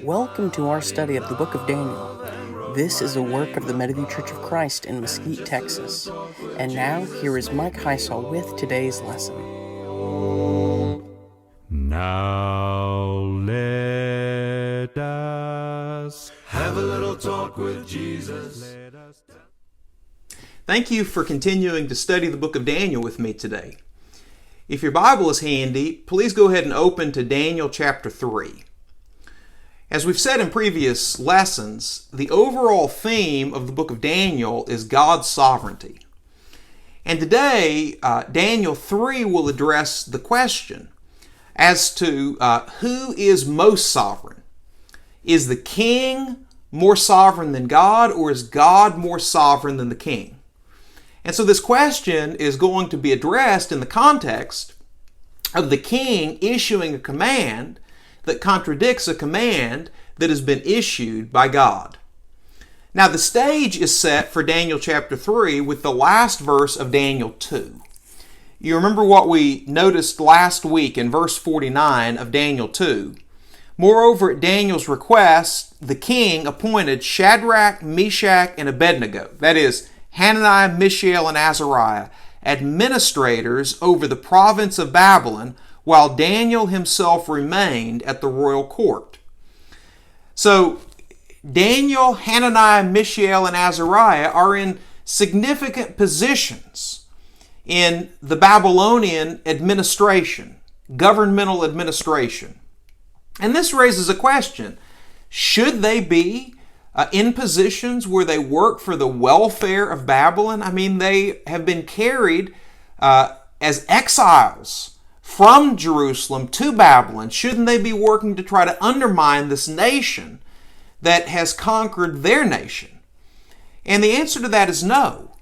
Welcome to our study of the book of Daniel. This is a work of the Mediview Church of Christ in Mesquite, Texas. And now, here is Mike Heisel with today's lesson. Now let us have a little talk with Jesus. Thank you for continuing to study the book of Daniel with me today. If your Bible is handy, please go ahead and open to Daniel chapter 3. As we've said in previous lessons, the overall theme of the book of Daniel is God's sovereignty. And today, Daniel 3 will address the question as to who is most sovereign. Is the king more sovereign than God, or is God more sovereign than the king? And so this question is going to be addressed in the context of the king issuing a command that contradicts a command that has been issued by God. Now the stage is set for Daniel chapter 3 with the last verse of Daniel 2. You remember what we noticed last week in verse 49 of Daniel 2. Moreover, at Daniel's request, the king appointed Shadrach, Meshach, and Abednego, that is, Hananiah, Mishael, and Azariah, administrators over the province of Babylon, while Daniel himself remained at the royal court. So, Daniel, Hananiah, Mishael, and Azariah are in significant positions in the Babylonian administration, governmental administration. And this raises a question. Should they be in positions where they work for the welfare of Babylon? I mean, they have been carried as exiles from Jerusalem to Babylon. Shouldn't they be working to try to undermine this nation that has conquered their nation? And the answer to that is no.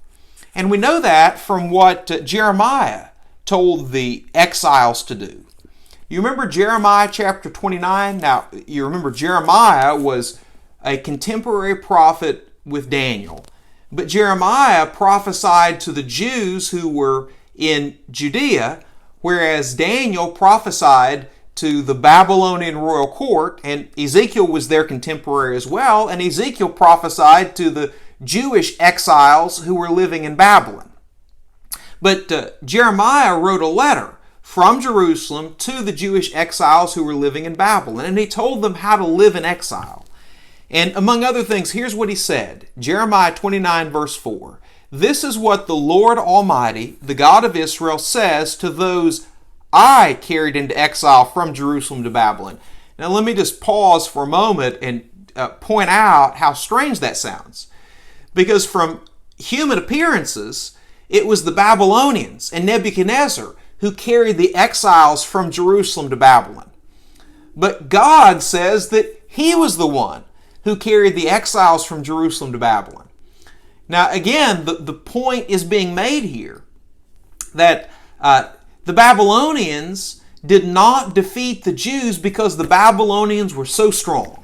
And we know that from what Jeremiah told the exiles to do. You remember Jeremiah chapter 29? Now, you remember Jeremiah was a contemporary prophet with Daniel. But Jeremiah prophesied to the Jews who were in Judea, whereas Daniel prophesied to the Babylonian royal court, and Ezekiel was their contemporary as well, and Ezekiel prophesied to the Jewish exiles who were living in Babylon. But Jeremiah wrote a letter from Jerusalem to the Jewish exiles who were living in Babylon, and he told them how to live in exile. And among other things, here's what he said. Jeremiah 29 verse 4. This is what the Lord Almighty, the God of Israel, says to those I carried into exile from Jerusalem to Babylon. Now let me just pause for a moment and point out how strange that sounds. Because from human appearances, it was the Babylonians and Nebuchadnezzar who carried the exiles from Jerusalem to Babylon. But God says that he was the one who carried the exiles from Jerusalem to Babylon. Now again, the point is being made here that the Babylonians did not defeat the Jews because the Babylonians were so strong.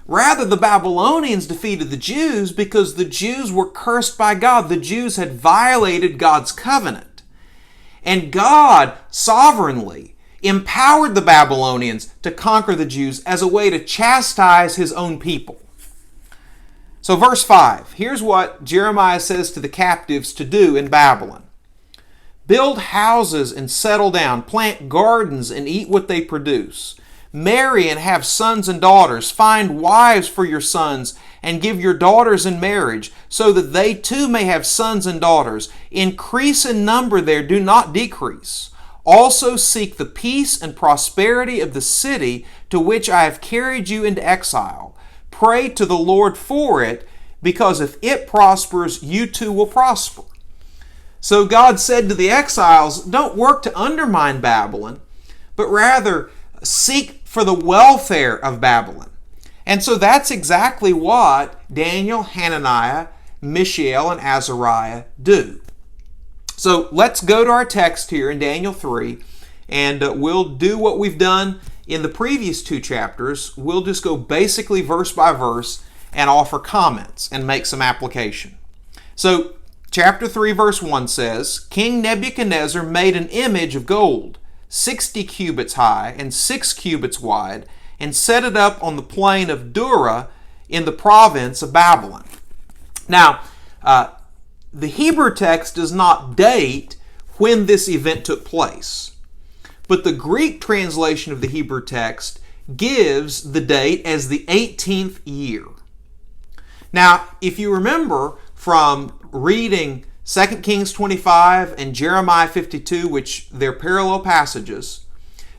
Rather, the Babylonians defeated the Jews because the Jews were cursed by God. The Jews had violated God's covenant. And God sovereignly empowered the Babylonians to conquer the Jews as a way to chastise his own people. So verse 5, here's what Jeremiah says to the captives to do in Babylon. Build houses and settle down, plant gardens and eat what they produce. Marry and have sons and daughters. Find wives for your sons and give your daughters in marriage, so that they too may have sons and daughters. Increase in number there, do not decrease. Also seek the peace and prosperity of the city to which I have carried you into exile. Pray to the Lord for it, because if it prospers, you too will prosper. So God said to the exiles, don't work to undermine Babylon, but rather seek for the welfare of Babylon. And so that's exactly what Daniel, Hananiah, Mishael, and Azariah do. So let's go to our text here in Daniel 3, and we'll do what we've done in the previous two chapters. We'll just go basically verse by verse and offer comments and make some application. So chapter 3 verse 1 says, King Nebuchadnezzar made an image of gold, 60 cubits high and 6 cubits wide, and set it up on the plain of Dura in the province of Babylon. Now, the Hebrew text does not date when this event took place, but the Greek translation of the Hebrew text gives the date as the 18th year. Now, if you remember from reading 2 Kings 25 and Jeremiah 52, which they're parallel passages,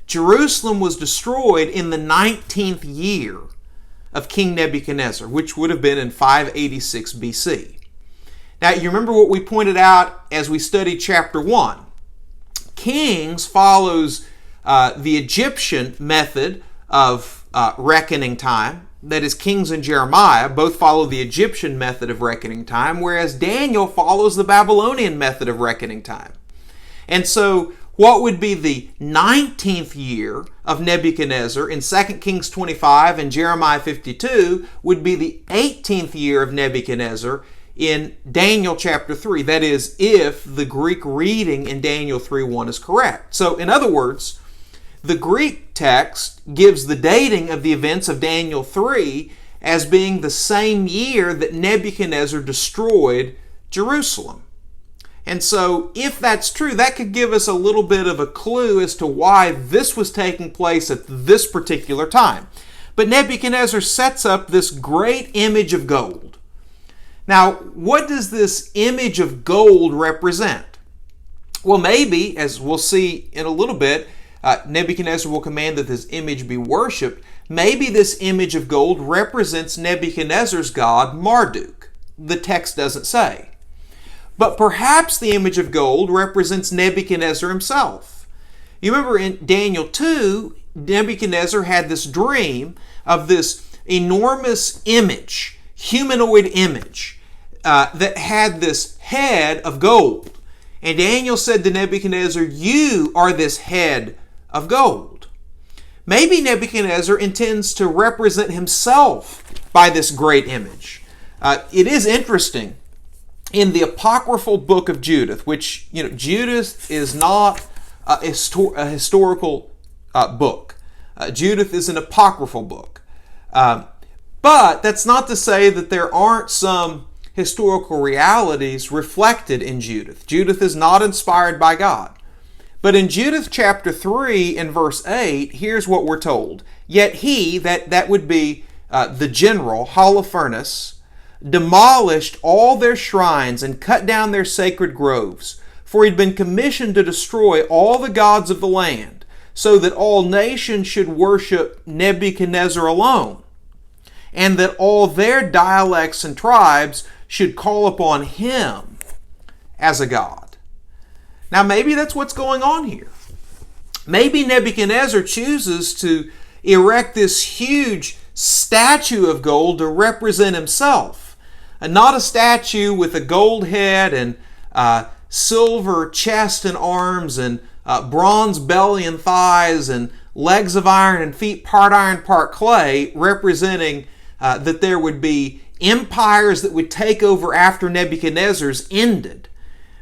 Jerusalem was destroyed in the 19th year of King Nebuchadnezzar, which would have been in 586 BC. Now, you remember what we pointed out as we studied chapter 1. Kings follows the Egyptian method of reckoning time. That is, Kings and Jeremiah both follow the Egyptian method of reckoning time, whereas Daniel follows the Babylonian method of reckoning time. And so, what would be the 19th year of Nebuchadnezzar in 2 Kings 25 and Jeremiah 52 would be the 18th year of Nebuchadnezzar in Daniel chapter 3. That is, if the Greek reading in Daniel 3:1 is correct. So, in other words, the Greek text gives the dating of the events of Daniel 3 as being the same year that Nebuchadnezzar destroyed Jerusalem. And so, if that's true, that could give us a little bit of a clue as to why this was taking place at this particular time. But Nebuchadnezzar sets up this great image of gold. Now, what does this image of gold represent? Well, maybe, as we'll see in a little bit, Nebuchadnezzar will command that this image be worshipped. Maybe this image of gold represents Nebuchadnezzar's god, Marduk. The text doesn't say. But perhaps the image of gold represents Nebuchadnezzar himself. You remember in Daniel 2, Nebuchadnezzar had this dream of this enormous image, humanoid image, that had this head of gold. And Daniel said to Nebuchadnezzar, "You are this head of gold." Maybe Nebuchadnezzar intends to represent himself by this great image. It is interesting, in the apocryphal book of Judith, which, Judith is not a historical book. Judith is an apocryphal book. But that's not to say that there aren't some historical realities reflected in Judith. Judith is not inspired by God. But in Judith chapter 3 and verse 8, here's what we're told. Yet he, that would be the general, Holofernes, demolished all their shrines and cut down their sacred groves, for he'd been commissioned to destroy all the gods of the land, so that all nations should worship Nebuchadnezzar alone, and that all their dialects and tribes should call upon him as a god. Now, maybe that's what's going on here. Maybe Nebuchadnezzar chooses to erect this huge statue of gold to represent himself, and not a statue with a gold head and silver chest and arms and bronze belly and thighs and legs of iron and feet part iron, part clay, representing that there would be empires that would take over after Nebuchadnezzar's ended.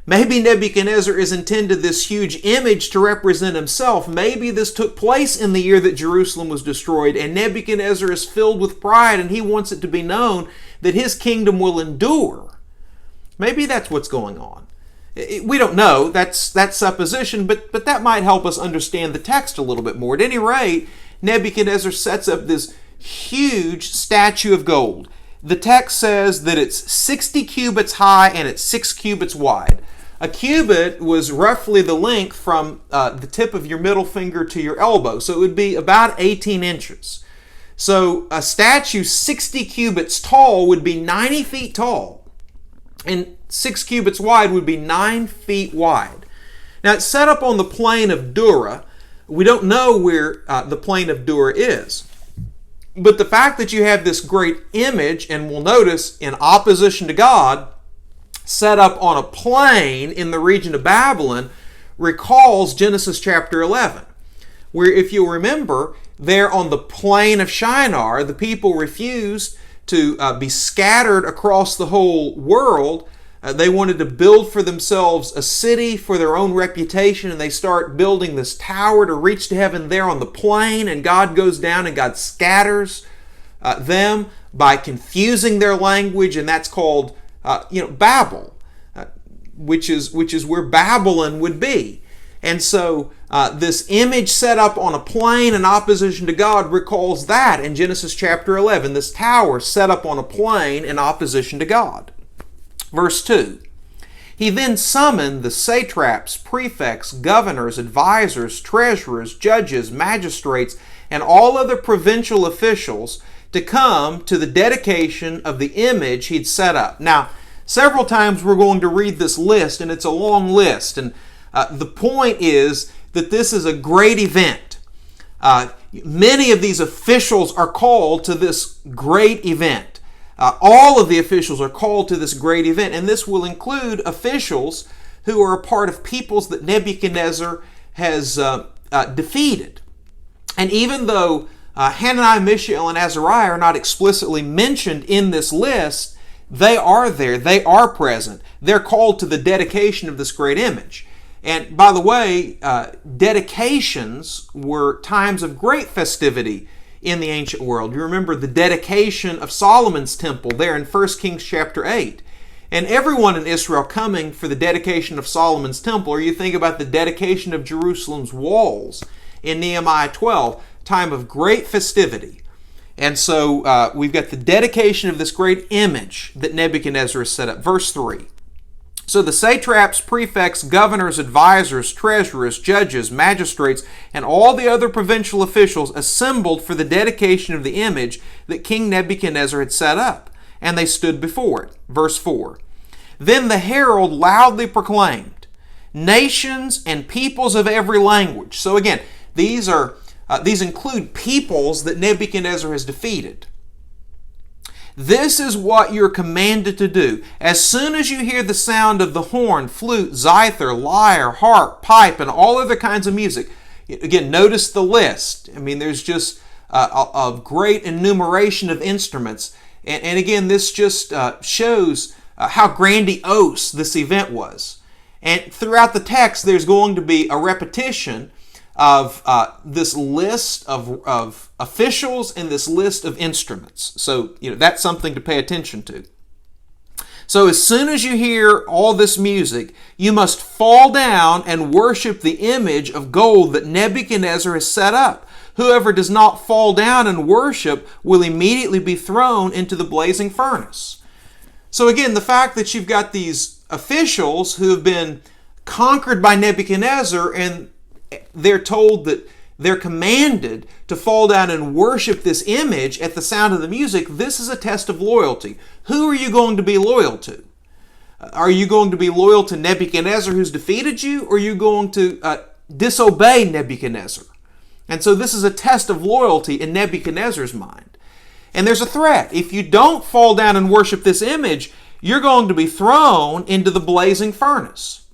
Maybe Nebuchadnezzar is intended this huge image to represent himself. Maybe this took place in the year that Jerusalem was destroyed, and Nebuchadnezzar is filled with pride and he wants it to be known that his kingdom will endure. Maybe that's what's going on. We don't know. That's supposition, but that might help us understand the text a little bit more. At any rate, Nebuchadnezzar sets up this huge statue of gold. The text says that it's 60 cubits high and it's 6 cubits wide. A cubit was roughly the length from the tip of your middle finger to your elbow, so it would be about 18 inches. So a statue 60 cubits tall would be 90 feet tall, and 6 cubits wide would be 9 feet wide. Now, it's set up on the plain of Dura. We don't know where the plain of Dura is. But the fact that you have this great image, and we'll notice in opposition to God, set up on a plain in the region of Babylon, recalls Genesis chapter 11, where, if you'll remember, there on the plain of Shinar, the people refused to be scattered across the whole world They wanted to build for themselves a city for their own reputation, and they start building this tower to reach to heaven there on the plain, and God goes down and God scatters them by confusing their language, and that's called Babel, which is where Babylon would be. And so this image set up on a plain in opposition to God recalls that in Genesis chapter 11, this tower set up on a plain in opposition to God. Verse 2, he then summoned the satraps, prefects, governors, advisors, treasurers, judges, magistrates, and all other provincial officials to come to the dedication of the image he'd set up. Now, several times we're going to read this list, and it's a long list, and the point is that this is a great event. Many of these officials are called to this great event. All of the officials are called to this great event, and this will include officials who are a part of peoples that Nebuchadnezzar has defeated. And even though Hananiah, Mishael, and Azariah are not explicitly mentioned in this list, they are there. They are present. They're called to the dedication of this great image. And by the way, dedications were times of great festivity in the ancient world. You remember the dedication of Solomon's temple there in 1 Kings chapter 8. And everyone in Israel coming for the dedication of Solomon's temple, or you think about the dedication of Jerusalem's walls in Nehemiah 12, time of great festivity. And so we've got the dedication of this great image that Nebuchadnezzar has set up. Verse 3. So the satraps, prefects, governors, advisors, treasurers, judges, magistrates, and all the other provincial officials assembled for the dedication of the image that King Nebuchadnezzar had set up, and they stood before it. Verse 4. Then the herald loudly proclaimed, nations and peoples of every language. So again, these include peoples that Nebuchadnezzar has defeated. This is what you're commanded to do. As soon as you hear the sound of the horn, flute, zither, lyre, harp, pipe, and all other kinds of music. Again, notice the list. I mean, there's just a great enumeration of instruments. And again, this just shows how grandiose this event was. And throughout the text, there's going to be a repetition of this list of officials and this list of instruments. So, that's something to pay attention to. So as soon as you hear all this music, you must fall down and worship the image of gold that Nebuchadnezzar has set up. Whoever does not fall down and worship will immediately be thrown into the blazing furnace. So again, the fact that you've got these officials who have been conquered by Nebuchadnezzar, and they're told that they're commanded to fall down and worship this image at the sound of the music. This is a test of loyalty. Who are you going to be loyal to? Are you going to be loyal to Nebuchadnezzar who's defeated you, or are you going to disobey Nebuchadnezzar? And so this is a test of loyalty in Nebuchadnezzar's mind. And there's a threat. If you don't fall down and worship this image, you're going to be thrown into the blazing furnace.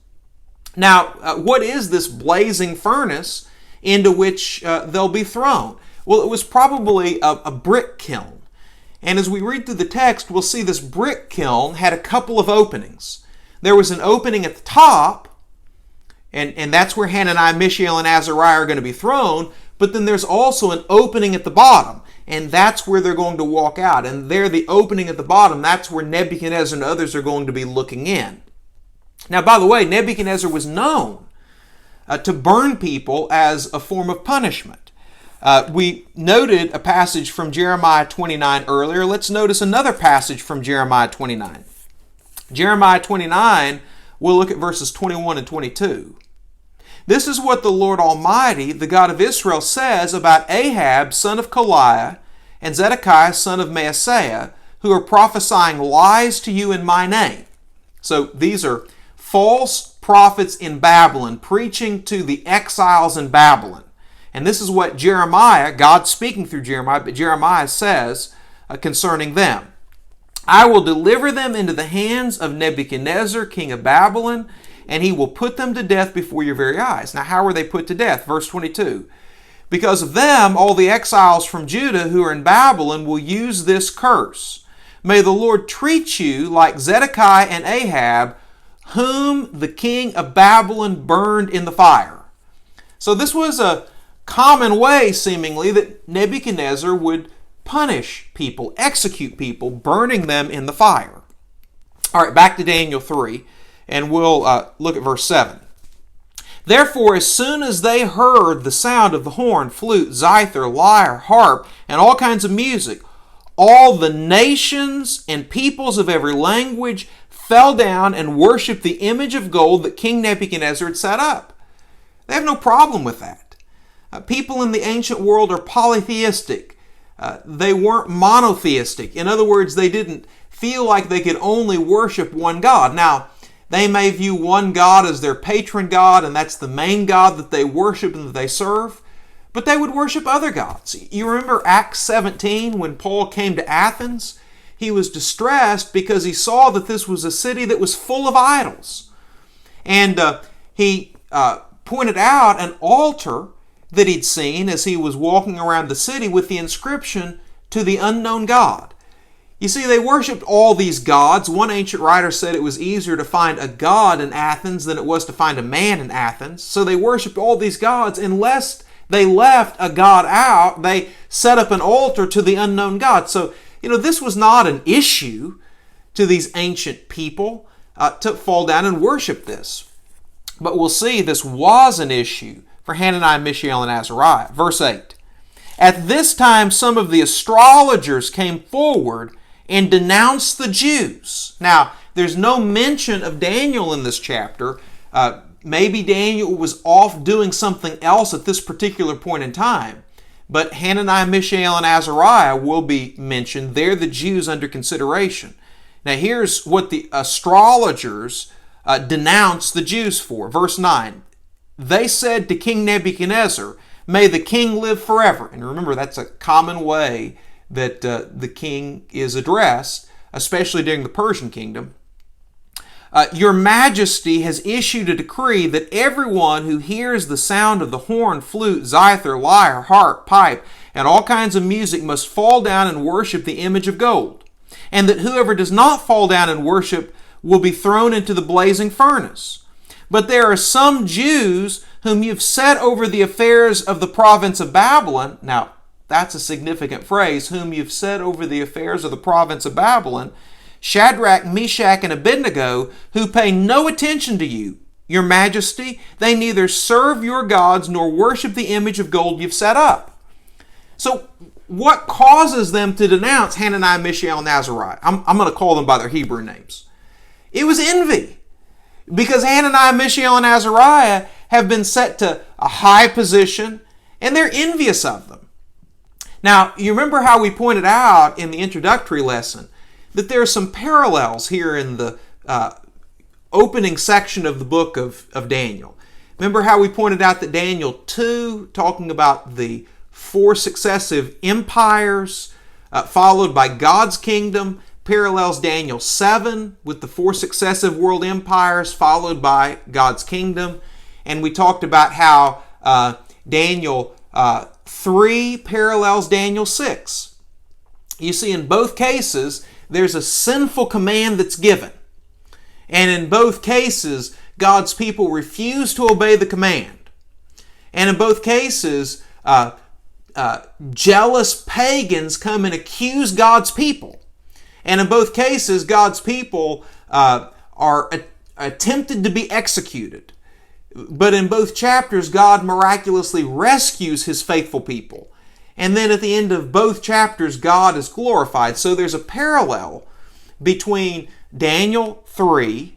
Now, what is this blazing furnace into which they'll be thrown? Well, it was probably a brick kiln. And as we read through the text, we'll see this brick kiln had a couple of openings. There was an opening at the top, and that's where Hananiah, Mishael, and Azariah are going to be thrown. But then there's also an opening at the bottom, and that's where they're going to walk out. And there, the opening at the bottom, that's where Nebuchadnezzar and others are going to be looking in. Now, by the way, Nebuchadnezzar was known to burn people as a form of punishment. We noted a passage from Jeremiah 29 earlier. Let's notice another passage from Jeremiah 29. Jeremiah 29, we'll look at verses 21 and 22. This is what the Lord Almighty, the God of Israel, says about Ahab, son of Koliah, and Zedekiah, son of Maaseiah, who are prophesying lies to you in my name. So these are false prophets in Babylon, preaching to the exiles in Babylon. And this is what Jeremiah, God speaking through Jeremiah, but Jeremiah says concerning them. I will deliver them into the hands of Nebuchadnezzar, king of Babylon, and he will put them to death before your very eyes. Now, how were they put to death? Verse 22. Because of them, all the exiles from Judah who are in Babylon will use this curse. May the Lord treat you like Zedekiah and Ahab, whom the king of Babylon burned in the fire. So this was a common way, seemingly, that Nebuchadnezzar would punish people, execute people, burning them in the fire. All right, back to Daniel 3, and we'll look at verse 7. Therefore, as soon as they heard the sound of the horn, flute, zither, lyre, harp, and all kinds of music, all the nations and peoples of every language fell down and worshipped the image of gold that King Nebuchadnezzar had set up. They have no problem with that. People in the ancient world are polytheistic. They weren't monotheistic. In other words, they didn't feel like they could only worship one God. Now, they may view one God as their patron God, and that's the main God that they worship and that they serve. But they would worship other gods. You remember Acts 17 when Paul came to Athens? He was distressed because he saw that this was a city that was full of idols. And he pointed out an altar that he'd seen as he was walking around the city with the inscription, "To the unknown God." You see, they worshipped all these gods. One ancient writer said it was easier to find a god in Athens than it was to find a man in Athens. So they worshipped all these gods. Unless they left a god out, they set up an altar to the unknown God. So, this was not an issue to these ancient people to fall down and worship this. But we'll see this was an issue for Hananiah, Mishael, and Azariah. Verse 8. At this time, some of the astrologers came forward and denounced the Jews. Now, there's no mention of Daniel in this chapter. Maybe Daniel was off doing something else at this particular point in time. But Hananiah, Mishael, and Azariah will be mentioned. They're the Jews under consideration. Now, here's what the astrologers denounced the Jews for. Verse 9. They said to King Nebuchadnezzar, "May the king live forever." And remember, that's a common way that the king is addressed, especially during the Persian kingdom. Your majesty has issued a decree that everyone who hears the sound of the horn, flute, zither, lyre, harp, pipe, and all kinds of music must fall down and worship the image of gold, and that whoever does not fall down and worship will be thrown into the blazing furnace. But there are some Jews whom you've set over the affairs of the province of Babylon. Now, that's a significant phrase, whom you've set over the affairs of the province of Babylon, Shadrach, Meshach, and Abednego, who pay no attention to you, your majesty. They neither serve your gods nor worship the image of gold you've set up. So, what causes them to denounce Hananiah, Mishael, and Azariah? I'm going to call them by their Hebrew names. It was envy. Because Hananiah, Mishael, and Azariah have been set to a high position, and they're envious of them. Now, you remember how we pointed out in the introductory lesson that there are some parallels here in the opening section of the book of Daniel. Remember how we pointed out that Daniel 2, talking about the 4 successive empires, followed by God's kingdom, parallels Daniel 7 with the 4 successive world empires, followed by God's kingdom. And we talked about how Daniel 3 parallels Daniel 6. You see, in both cases, there's a sinful command that's given. And in both cases, God's people refuse to obey the command. And in both cases, jealous pagans come and accuse God's people. And in both cases, God's people are attempted to be executed. But in both chapters, God miraculously rescues His faithful people. And then at the end of both chapters, God is glorified. So there's a parallel between Daniel 3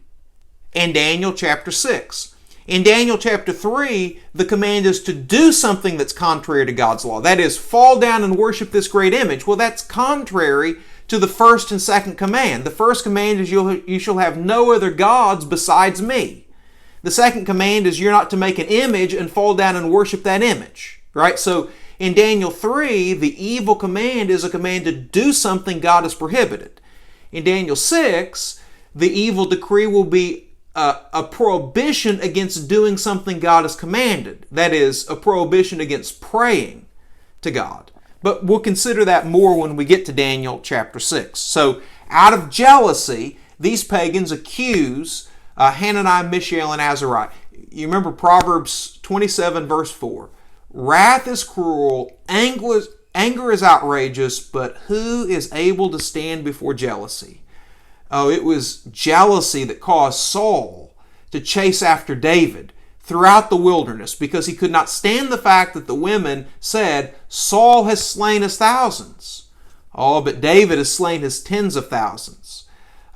and Daniel chapter 6. In Daniel chapter 3, the command is to do something that's contrary to God's law. That is, fall down and worship this great image. Well, that's contrary to the first and second command. The first command is you shall have no other gods besides me. The second command is you're not to make an image and fall down and worship that image. Right? So in Daniel 3, the evil command is a command to do something God has prohibited. In Daniel 6, the evil decree will be a prohibition against doing something God has commanded. That is, a prohibition against praying to God. But we'll consider that more when we get to Daniel chapter 6. So out of jealousy, these pagans accuse Hananiah, Mishael, and Azariah. You remember Proverbs 27 verse 4. Wrath is cruel, anger is outrageous, but who is able to stand before jealousy? Oh, it was jealousy that caused Saul to chase after David throughout the wilderness because he could not stand the fact that the women said, Saul has slain his thousands. Oh, but David has slain his tens of thousands.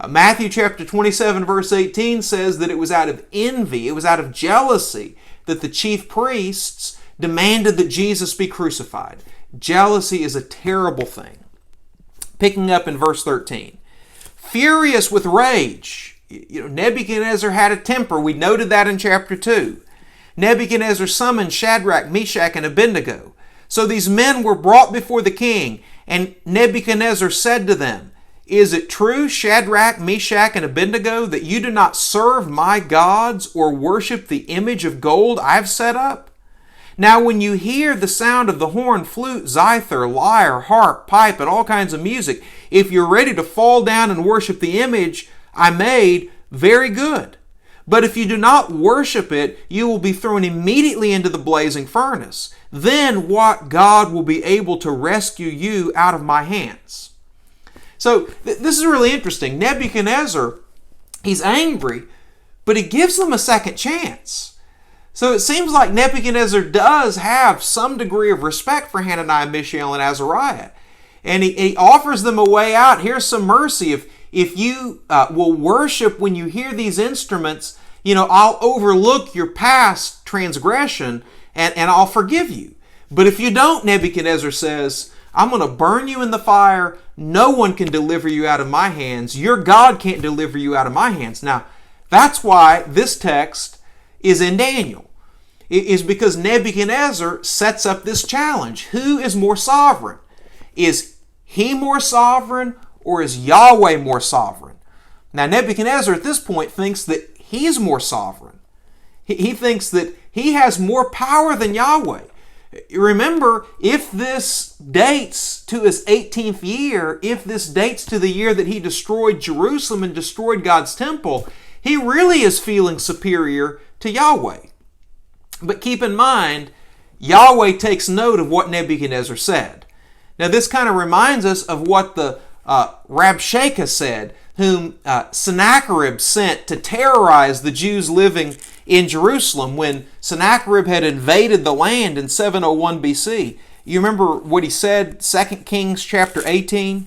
Matthew chapter 27 verse 18 says that it was out of envy, it was out of jealousy that the chief priests demanded that Jesus be crucified. Jealousy is a terrible thing. Picking up in verse 13. Furious with rage. Nebuchadnezzar had a temper. We noted that in chapter 2. Nebuchadnezzar summoned Shadrach, Meshach, and Abednego. So these men were brought before the king, and Nebuchadnezzar said to them, Is it true, Shadrach, Meshach, and Abednego, that you do not serve my gods or worship the image of gold I've set up? Now when you hear the sound of the horn, flute, zither, lyre, harp, pipe, and all kinds of music, if you're ready to fall down and worship the image I made, very good. But if you do not worship it, you will be thrown immediately into the blazing furnace. Then what God will be able to rescue you out of my hands? So this is really interesting. Nebuchadnezzar, he's angry, but he gives them a second chance. So it seems like Nebuchadnezzar does have some degree of respect for Hananiah, Mishael, and Azariah. And he offers them a way out. Here's some mercy. If you will worship when you hear these instruments, I'll overlook your past transgression and I'll forgive you. But if you don't, Nebuchadnezzar says, I'm going to burn you in the fire. No one can deliver you out of my hands. Your God can't deliver you out of my hands. Now, that's why this text is in Daniel. It is because Nebuchadnezzar sets up this challenge. Who is more sovereign? Is he more sovereign or is Yahweh more sovereign? Now Nebuchadnezzar at this point thinks that he's more sovereign. He thinks that he has more power than Yahweh. Remember, if this dates to his 18th year, if this dates to the year that he destroyed Jerusalem and destroyed God's temple, he really is feeling superior to Yahweh. But keep in mind, Yahweh takes note of what Nebuchadnezzar said. Now this kind of reminds us of what the Rabshakeh said, whom Sennacherib sent to terrorize the Jews living in Jerusalem when Sennacherib had invaded the land in 701 BC. You remember what he said, 2 Kings chapter 18,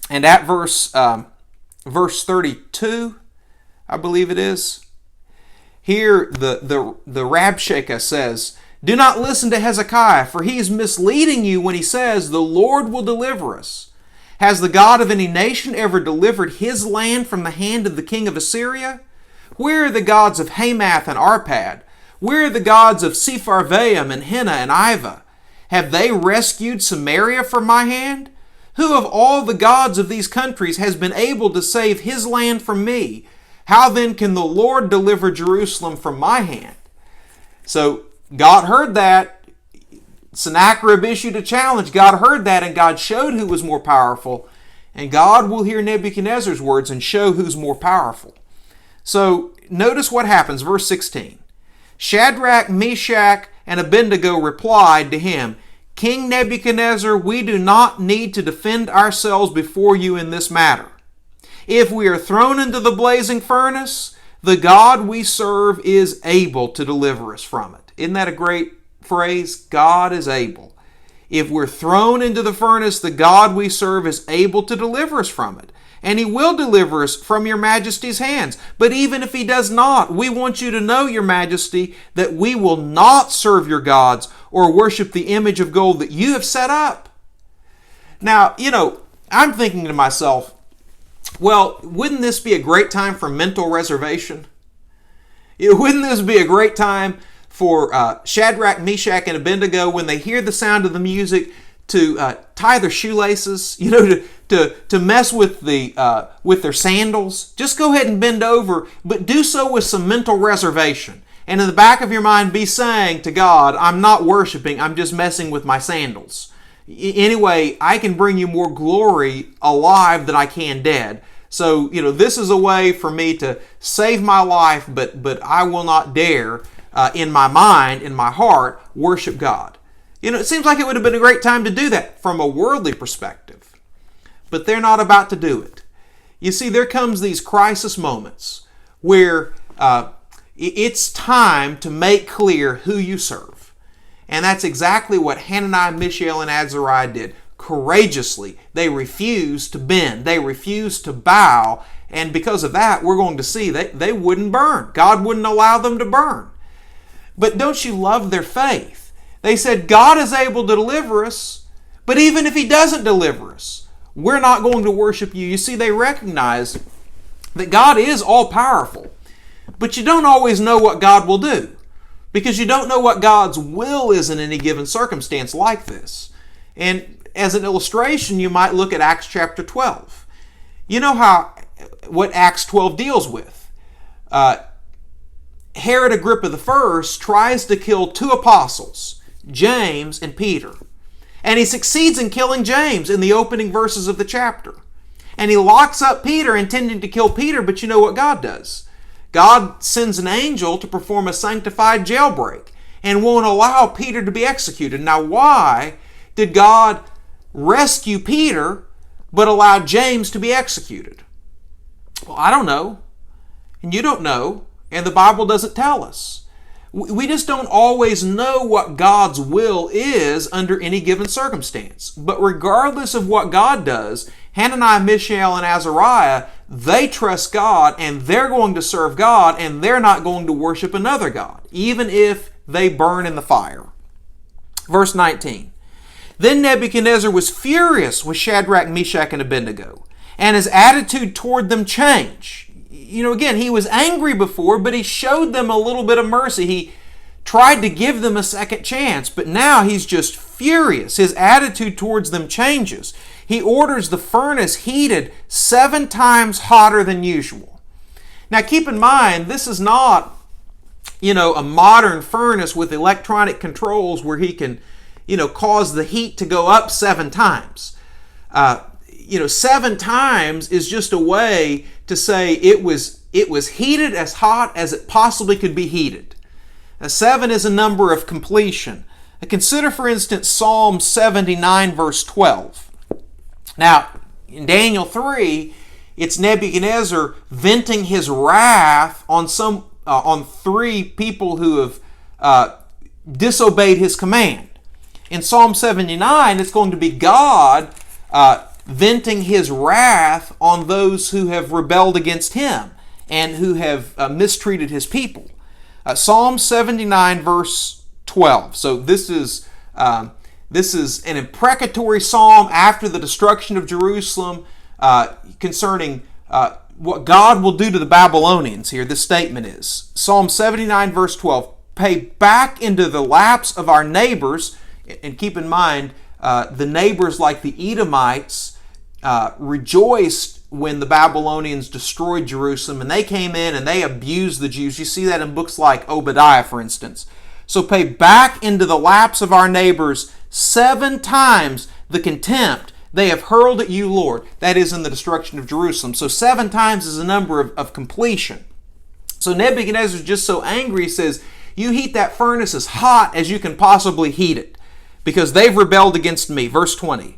and at verse 32, I believe it is. Here the Rabshakeh says, Do not listen to Hezekiah, for he is misleading you when he says, The Lord will deliver us. Has the God of any nation ever delivered his land from the hand of the king of Assyria? Where are the gods of Hamath and Arpad? Where are the gods of Sepharvaim and Hena and Iva? Have they rescued Samaria from my hand? Who of all the gods of these countries has been able to save his land from me? How then can the Lord deliver Jerusalem from my hand? So God heard that. Sennacherib issued a challenge. God heard that, and God showed who was more powerful. And God will hear Nebuchadnezzar's words and show who's more powerful. So notice what happens, verse 16. Shadrach, Meshach, and Abednego replied to him, King Nebuchadnezzar, we do not need to defend ourselves before you in this matter. If we are thrown into the blazing furnace, the God we serve is able to deliver us from it. Isn't that a great phrase? God is able. If we're thrown into the furnace, the God we serve is able to deliver us from it. And he will deliver us from your majesty's hands. But even if he does not, we want you to know, your majesty, that we will not serve your gods or worship the image of gold that you have set up. Now, I'm thinking to myself, well, wouldn't this be a great time for mental reservation? Wouldn't this be a great time for Shadrach, Meshach, and Abednego, when they hear the sound of the music, to tie their shoelaces, to mess with their sandals? Just go ahead and bend over, but do so with some mental reservation. And in the back of your mind, be saying to God, I'm not worshiping, I'm just messing with my sandals. Anyway, I can bring you more glory alive than I can dead. So, this is a way for me to save my life, but I will not dare, in my mind, in my heart, worship God. It seems like it would have been a great time to do that from a worldly perspective. But they're not about to do it. You see, there comes these crisis moments where it's time to make clear who you serve. And that's exactly what Hananiah, Mishael, and Azariah did. Courageously, they refused to bend. They refused to bow. And because of that, we're going to see they wouldn't burn. God wouldn't allow them to burn. But don't you love their faith? They said, God is able to deliver us, but even if He doesn't deliver us, we're not going to worship you. You see, they recognize that God is all-powerful, but you don't always know what God will do, because you don't know what God's will is in any given circumstance like this. And as an illustration, you might look at Acts chapter 12. You know what Acts 12 deals with. Herod Agrippa I tries to kill two apostles, James and Peter. And he succeeds in killing James in the opening verses of the chapter. And he locks up Peter, intending to kill Peter, but you know what God does? God sends an angel to perform a sanctified jailbreak and won't allow Peter to be executed. Now, why did God rescue Peter but allow James to be executed? Well, I don't know. And you don't know. And the Bible doesn't tell us. We just don't always know what God's will is under any given circumstance. But regardless of what God does, Hananiah, Mishael, and Azariah, they trust God, and they're going to serve God, and they're not going to worship another God, even if they burn in the fire. Verse 19. Then Nebuchadnezzar was furious with Shadrach, Meshach, and Abednego, and his attitude toward them changed. Again, he was angry before, but he showed them a little bit of mercy. He tried to give them a second chance, but now he's just furious. His attitude towards them changes. He orders the furnace heated 7 times hotter than usual. Now keep in mind, this is not, a modern furnace with electronic controls where he can, cause the heat to go up 7 times. 7 times is just a way to say it was heated as hot as it possibly could be heated. 7 is a number of completion. Consider, for instance, Psalm 79, verse 12. Now, in Daniel 3, it's Nebuchadnezzar venting his wrath on 3 people who have disobeyed his command. In Psalm 79, it's going to be God venting His wrath on those who have rebelled against Him and who have mistreated His people. Psalm 79, verse 12. So this is an imprecatory psalm after the destruction of Jerusalem concerning what God will do to the Babylonians here. This statement is Psalm 79, verse 12. Pay back into the laps of our neighbors, and keep in mind, the neighbors like the Edomites rejoiced when the Babylonians destroyed Jerusalem, and they came in and they abused the Jews. You see that in books like Obadiah, for instance. So pay back into the laps of our neighbors 7 times the contempt they have hurled at you, Lord. That is in the destruction of Jerusalem. So 7 times is a number of completion. So Nebuchadnezzar is just so angry, he says, you heat that furnace as hot as you can possibly heat it, because they've rebelled against me. Verse 20.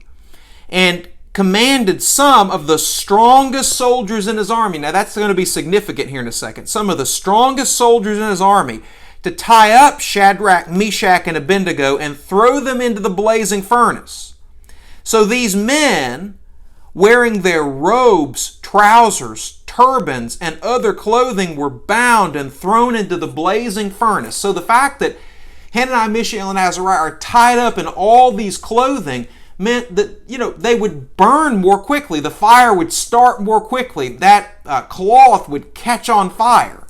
And commanded some of the strongest soldiers in his army. Now that's going to be significant here in a second. Some of the strongest soldiers in his army to tie up Shadrach, Meshach, and Abednego and throw them into the blazing furnace. So these men, wearing their robes, trousers, turbans, and other clothing, were bound and thrown into the blazing furnace. So the fact that Hananiah, Mishael, and Azariah are tied up in all these clothing meant that, they would burn more quickly. The fire would start more quickly. That cloth would catch on fire.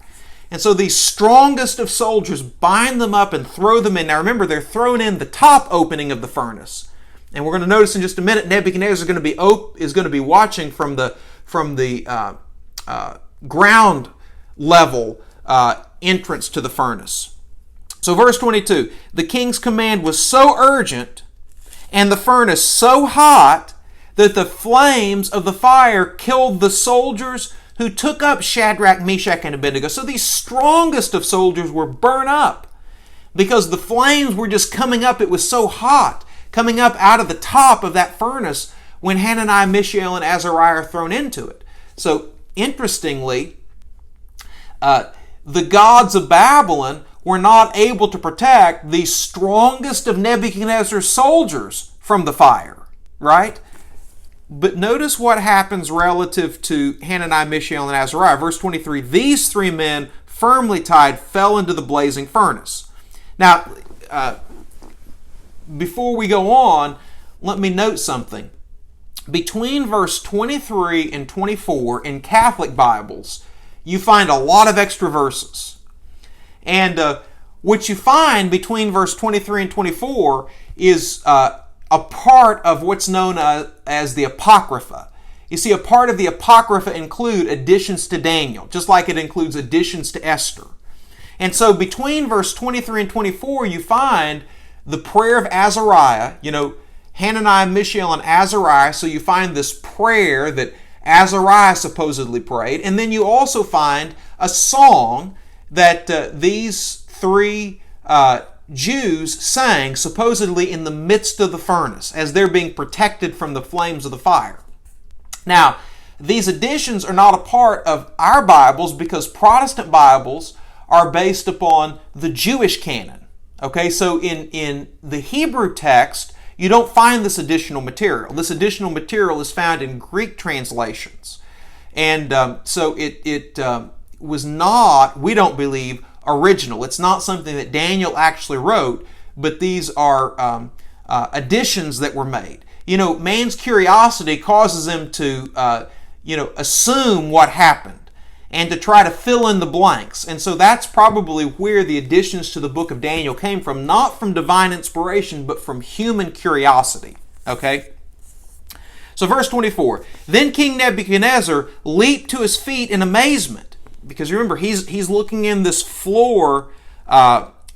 And so these strongest of soldiers bind them up and throw them in. Now remember, they're thrown in the top opening of the furnace. And we're going to notice in just a minute, Nebuchadnezzar is going to be watching from the ground level entrance to the furnace. So verse 22, the king's command was so urgent and the furnace so hot that the flames of the fire killed the soldiers who took up Shadrach, Meshach, and Abednego. So these strongest of soldiers were burnt up because the flames were just coming up. It was so hot, coming up out of the top of that furnace when Hananiah, Mishael, and Azariah are thrown into it. So, interestingly, the gods of Babylon were not able to protect the strongest of Nebuchadnezzar's soldiers from the fire, right? But notice what happens relative to Hananiah, Mishael, and Azariah. Verse 23, these three men, firmly tied, fell into the blazing furnace. Now, before we go on, let me note something. Between verse 23 and 24 in Catholic Bibles, you find a lot of extra verses. And what you find between verse 23 and 24 is a part of what's known as the Apocrypha. You see, a part of the Apocrypha include additions to Daniel, just like it includes additions to Esther. And so between verse 23 and 24, you find the prayer of Azariah, Hananiah, Mishael, and Azariah. So you find this prayer that Azariah supposedly prayed. And then you also find a song that these three Jews sang supposedly in the midst of the furnace as they're being protected from the flames of the fire. Now, these additions are not a part of our Bibles because Protestant Bibles are based upon the Jewish canon. Okay, so in the Hebrew text, you don't find this additional material. This additional material is found in Greek translations. And so it was not, we don't believe, original. It's not something that Daniel actually wrote, but these are additions that were made. Man's curiosity causes him to, assume what happened and to try to fill in the blanks. And so that's probably where the additions to the book of Daniel came from, not from divine inspiration, but from human curiosity. Okay? So verse 24, then King Nebuchadnezzar leaped to his feet in amazement. Because remember, he's looking in this floor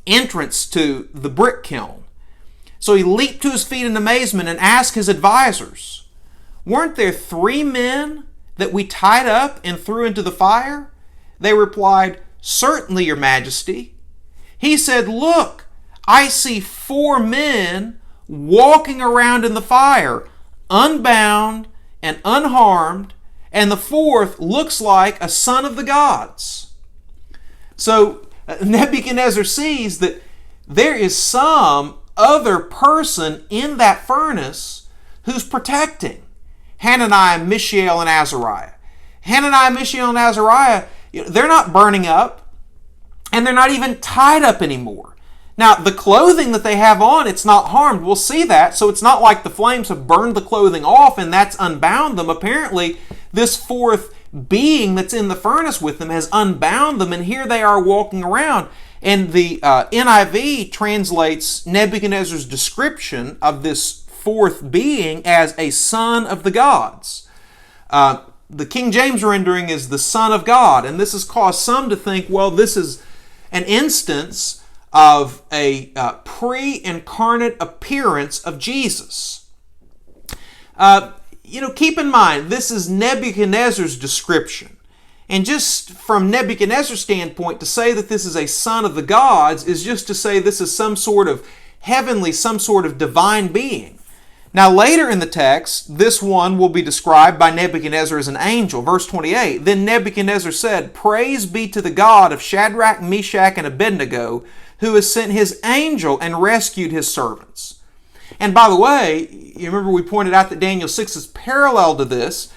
entrance to the brick kiln. So he leaped to his feet in amazement and asked his advisors, weren't there three men that we tied up and threw into the fire? They replied, certainly, your majesty. He said, look, I see four men walking around in the fire, unbound and unharmed, and the fourth looks like a son of the gods. So Nebuchadnezzar sees that there is some other person in that furnace who's protecting Hananiah, Mishael, and Azariah. Hananiah, Mishael, and Azariah, they're not burning up, and they're not even tied up anymore. Now, the clothing that they have on, it's not harmed. We'll see that. So it's not like the flames have burned the clothing off and that's unbound them. Apparently, this fourth being that's in the furnace with them has unbound them, and here they are walking around. And the NIV translates Nebuchadnezzar's description of this fourth being as a son of the gods. The King James rendering is the Son of God, and this has caused some to think, well, this is an instance of a pre-incarnate appearance of Jesus. Keep in mind, this is Nebuchadnezzar's description. And just from Nebuchadnezzar's standpoint, to say that this is a son of the gods is just to say this is some sort of heavenly, some sort of divine being. Now later in the text, this one will be described by Nebuchadnezzar as an angel. Verse 28, then Nebuchadnezzar said, praise be to the God of Shadrach, Meshach, and Abednego, who has sent his angel and rescued his servants. And by the way, you remember we pointed out that Daniel 6 is parallel to this.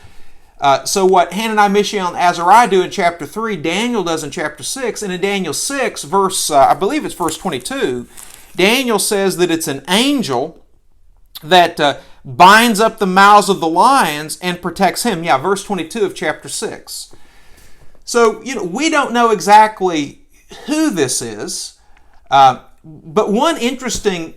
So what Hananiah, Mishael, and Azariah do in chapter 3, Daniel does in chapter 6. And in Daniel 6, verse 22, Daniel says that it's an angel that binds up the mouths of the lions and protects him. Yeah, verse 22 of chapter 6. So, we don't know exactly who this is, but one interesting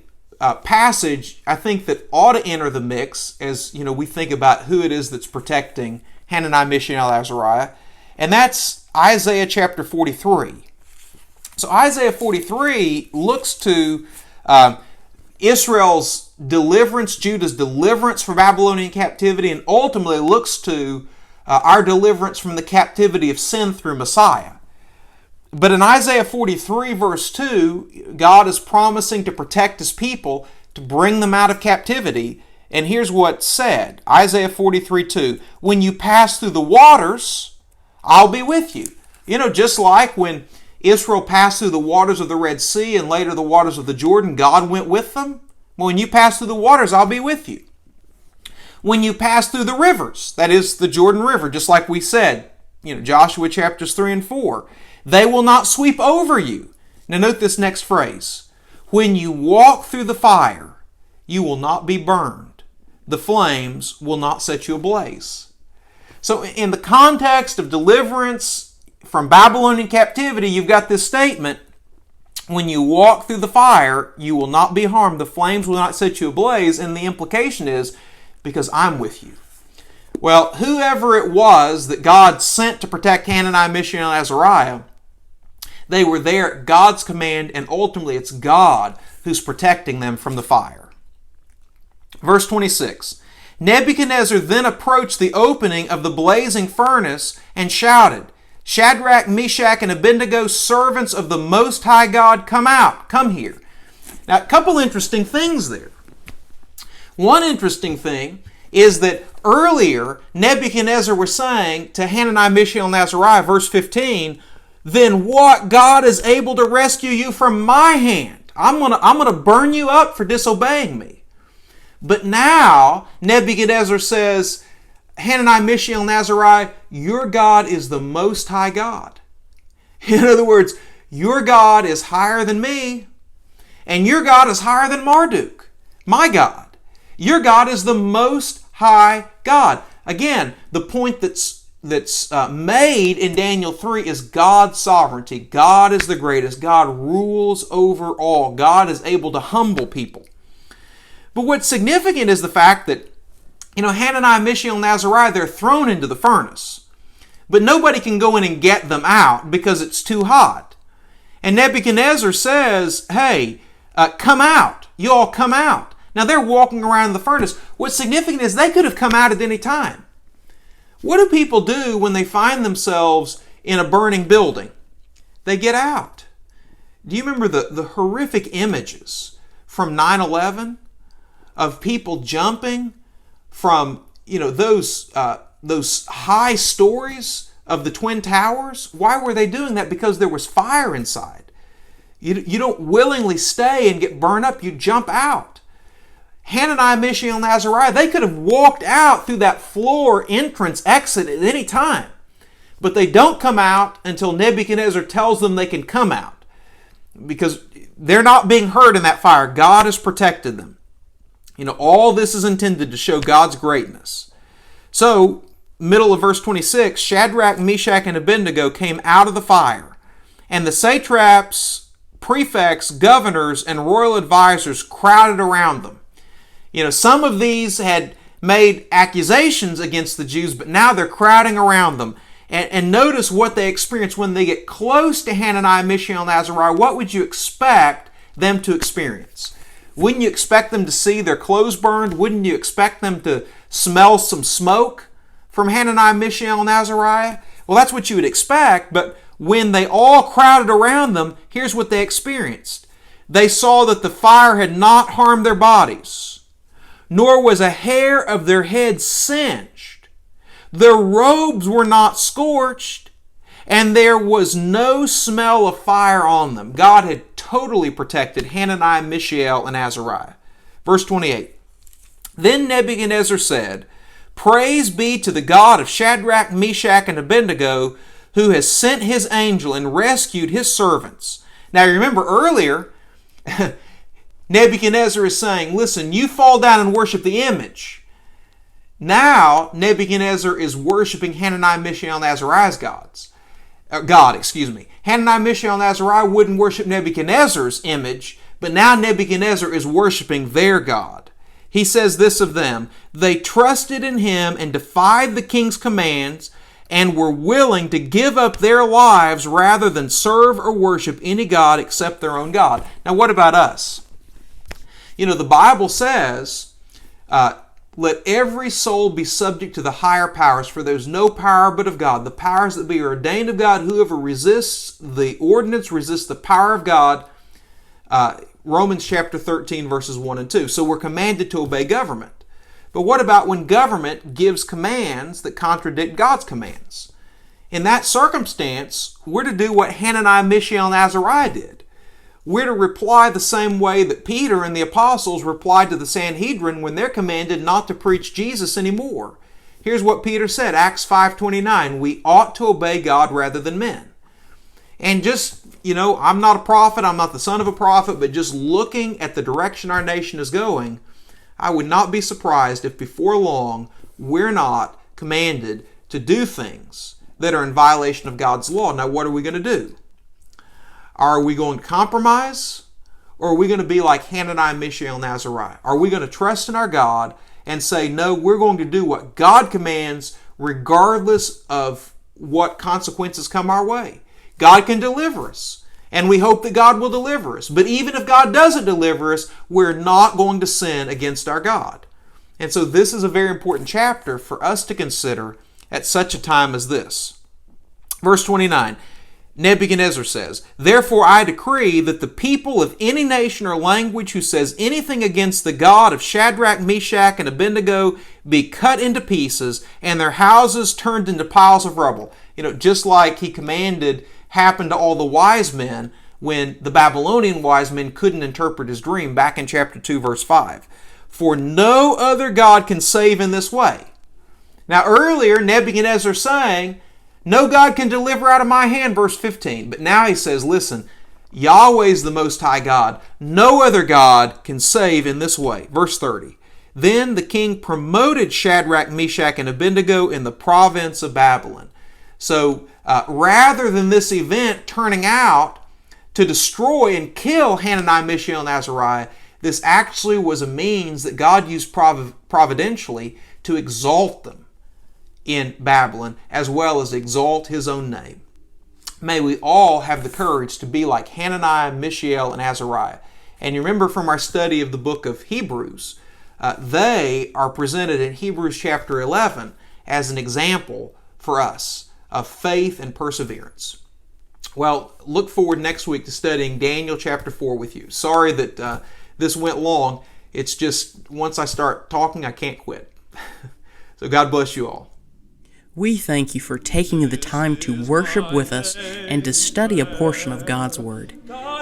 passage, I think, that ought to enter the mix as, we think about who it is that's protecting Hananiah, Mishael, and Azariah, and that's Isaiah chapter 43. So Isaiah 43 looks to Israel's deliverance, Judah's deliverance from Babylonian captivity, and ultimately looks to our deliverance from the captivity of sin through Messiah. But in Isaiah 43 verse 2, God is promising to protect His people, to bring them out of captivity. And here's what's said, Isaiah 43:2, when you pass through the waters, I'll be with you. You know, just like when Israel passed through the waters of the Red Sea and later the waters of the Jordan, God went with them. Well, when you pass through the waters, I'll be with you. When you pass through the rivers, that is the Jordan River, just like we said, Joshua chapters 3 and 4, they will not sweep over you. Now note this next phrase. When you walk through the fire, you will not be burned. The flames will not set you ablaze. So in the context of deliverance from Babylonian captivity, you've got this statement, when you walk through the fire, you will not be harmed. The flames will not set you ablaze. And the implication is, because I'm with you. Well, whoever it was that God sent to protect Hananiah, Mishael, and Azariah, they were there at God's command, and ultimately it's God who's protecting them from the fire. Verse 26, Nebuchadnezzar then approached the opening of the blazing furnace and shouted, Shadrach, Meshach, and Abednego, servants of the Most High God, come out, come here. Now, a couple interesting things there. One interesting thing is that earlier Nebuchadnezzar was saying to Hananiah, Mishael, and Azariah, verse 15, then what? God is able to rescue you from my hand. I'm going to burn you up for disobeying me. But now Nebuchadnezzar says, Hananiah, Mishael, and Azariah, your God is the Most High God. In other words, your God is higher than me, and your God is higher than Marduk, my God. Your God is the Most High God. Again, the point that's made in Daniel 3 is God's sovereignty. God is the greatest. God rules over all. God is able to humble people. But what's significant is the fact that, Hananiah, Mishael, and Azariah, they're thrown into the furnace. But nobody can go in and get them out because it's too hot. And Nebuchadnezzar says, hey, come out. You all come out. Now they're walking around the furnace. What's significant is they could have come out at any time. What do people do when they find themselves in a burning building? They get out. Do you remember the horrific images from 9/11 of people jumping from those high stories of the Twin Towers? Why were they doing that? Because there was fire inside. You don't willingly stay and get burned up. You jump out. Hananiah, Mishael, and Azariah, they could have walked out through that floor entrance exit at any time. But they don't come out until Nebuchadnezzar tells them they can come out. Because they're not being hurt in that fire. God has protected them. All this is intended to show God's greatness. So, middle of verse 26, Shadrach, Meshach, and Abednego came out of the fire. And the satraps, prefects, governors, and royal advisors crowded around them. Some of these had made accusations against the Jews, but now they're crowding around them. And notice what they experience when they get close to Hananiah, Mishael, and Azariah. What would you expect them to experience? Wouldn't you expect them to see their clothes burned? Wouldn't you expect them to smell some smoke from Hananiah, Mishael, and Azariah? Well, that's what you would expect, but when they all crowded around them, here's what they experienced. They saw that the fire had not harmed their bodies, nor was a hair of their heads singed. Their robes were not scorched, and there was no smell of fire on them. God had totally protected Hananiah, Mishael, and Azariah. Verse 28. Then Nebuchadnezzar said, Praise be to the God of Shadrach, Meshach, and Abednego, who has sent his angel and rescued his servants. Now remember earlier, Nebuchadnezzar is saying, listen, you fall down and worship the image. Now, Nebuchadnezzar is worshiping Hananiah, Mishael, and Azariah's God. Hananiah, Mishael, and Azariah wouldn't worship Nebuchadnezzar's image, but now Nebuchadnezzar is worshiping their God. He says this of them, they trusted in him and defied the king's commands and were willing to give up their lives rather than serve or worship any god except their own God. Now, what about us? The Bible says, let every soul be subject to the higher powers, for there's no power but of God. The powers that be are ordained of God. Whoever resists the ordinance resists the power of God. Romans chapter 13, verses 1 and 2. So we're commanded to obey government. But what about when government gives commands that contradict God's commands? In that circumstance, we're to do what Hananiah, Mishael, and Azariah did. We're to reply the same way that Peter and the apostles replied to the Sanhedrin when they're commanded not to preach Jesus anymore. Here's what Peter said, Acts 5:29, we ought to obey God rather than men. And just, I'm not a prophet, I'm not the son of a prophet, but just looking at the direction our nation is going, I would not be surprised if before long we're not commanded to do things that are in violation of God's law. Now, what are we going to do? Are we going to compromise? Or are we going to be like Hananiah, Mishael, and Azariah? Are we going to trust in our God and say, no, we're going to do what God commands regardless of what consequences come our way? God can deliver us, and we hope that God will deliver us. But even if God doesn't deliver us, we're not going to sin against our God. And so this is a very important chapter for us to consider at such a time as this. Verse 29, Nebuchadnezzar says, therefore I decree that the people of any nation or language who says anything against the God of Shadrach, Meshach, and Abednego be cut into pieces and their houses turned into piles of rubble. Just like he commanded happened to all the wise men when the Babylonian wise men couldn't interpret his dream back in chapter 2, verse 5. For no other God can save in this way. Now earlier, Nebuchadnezzar saying, no God can deliver out of my hand, verse 15. But now he says, listen, Yahweh's the Most High God. No other God can save in this way. Verse 30. Then the king promoted Shadrach, Meshach, and Abednego in the province of Babylon. So rather than this event turning out to destroy and kill Hananiah, Mishael, and Azariah, this actually was a means that God used providentially to exalt them in Babylon, as well as exalt His own name. May we all have the courage to be like Hananiah, Mishael, and Azariah. And you remember from our study of the book of Hebrews, they are presented in Hebrews chapter 11 as an example for us of faith and perseverance. Well, look forward next week to studying Daniel chapter 4 with you. Sorry that this went long. It's just once I start talking, I can't quit. So God bless you all. We thank you for taking the time to worship with us and to study a portion of God's Word.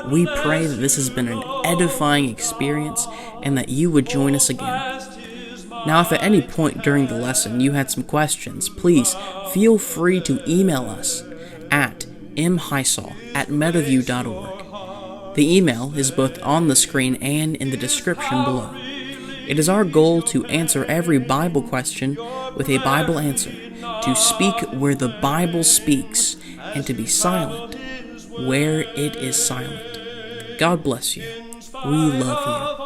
We pray that this has been an edifying experience and that you would join us again. Now, if at any point during the lesson you had some questions, please feel free to email us at mhisal@metaview.org. The email is both on the screen and in the description below. It is our goal to answer every Bible question with a Bible answer, to speak where the Bible speaks, and to be silent where it is silent. God bless you. We love you.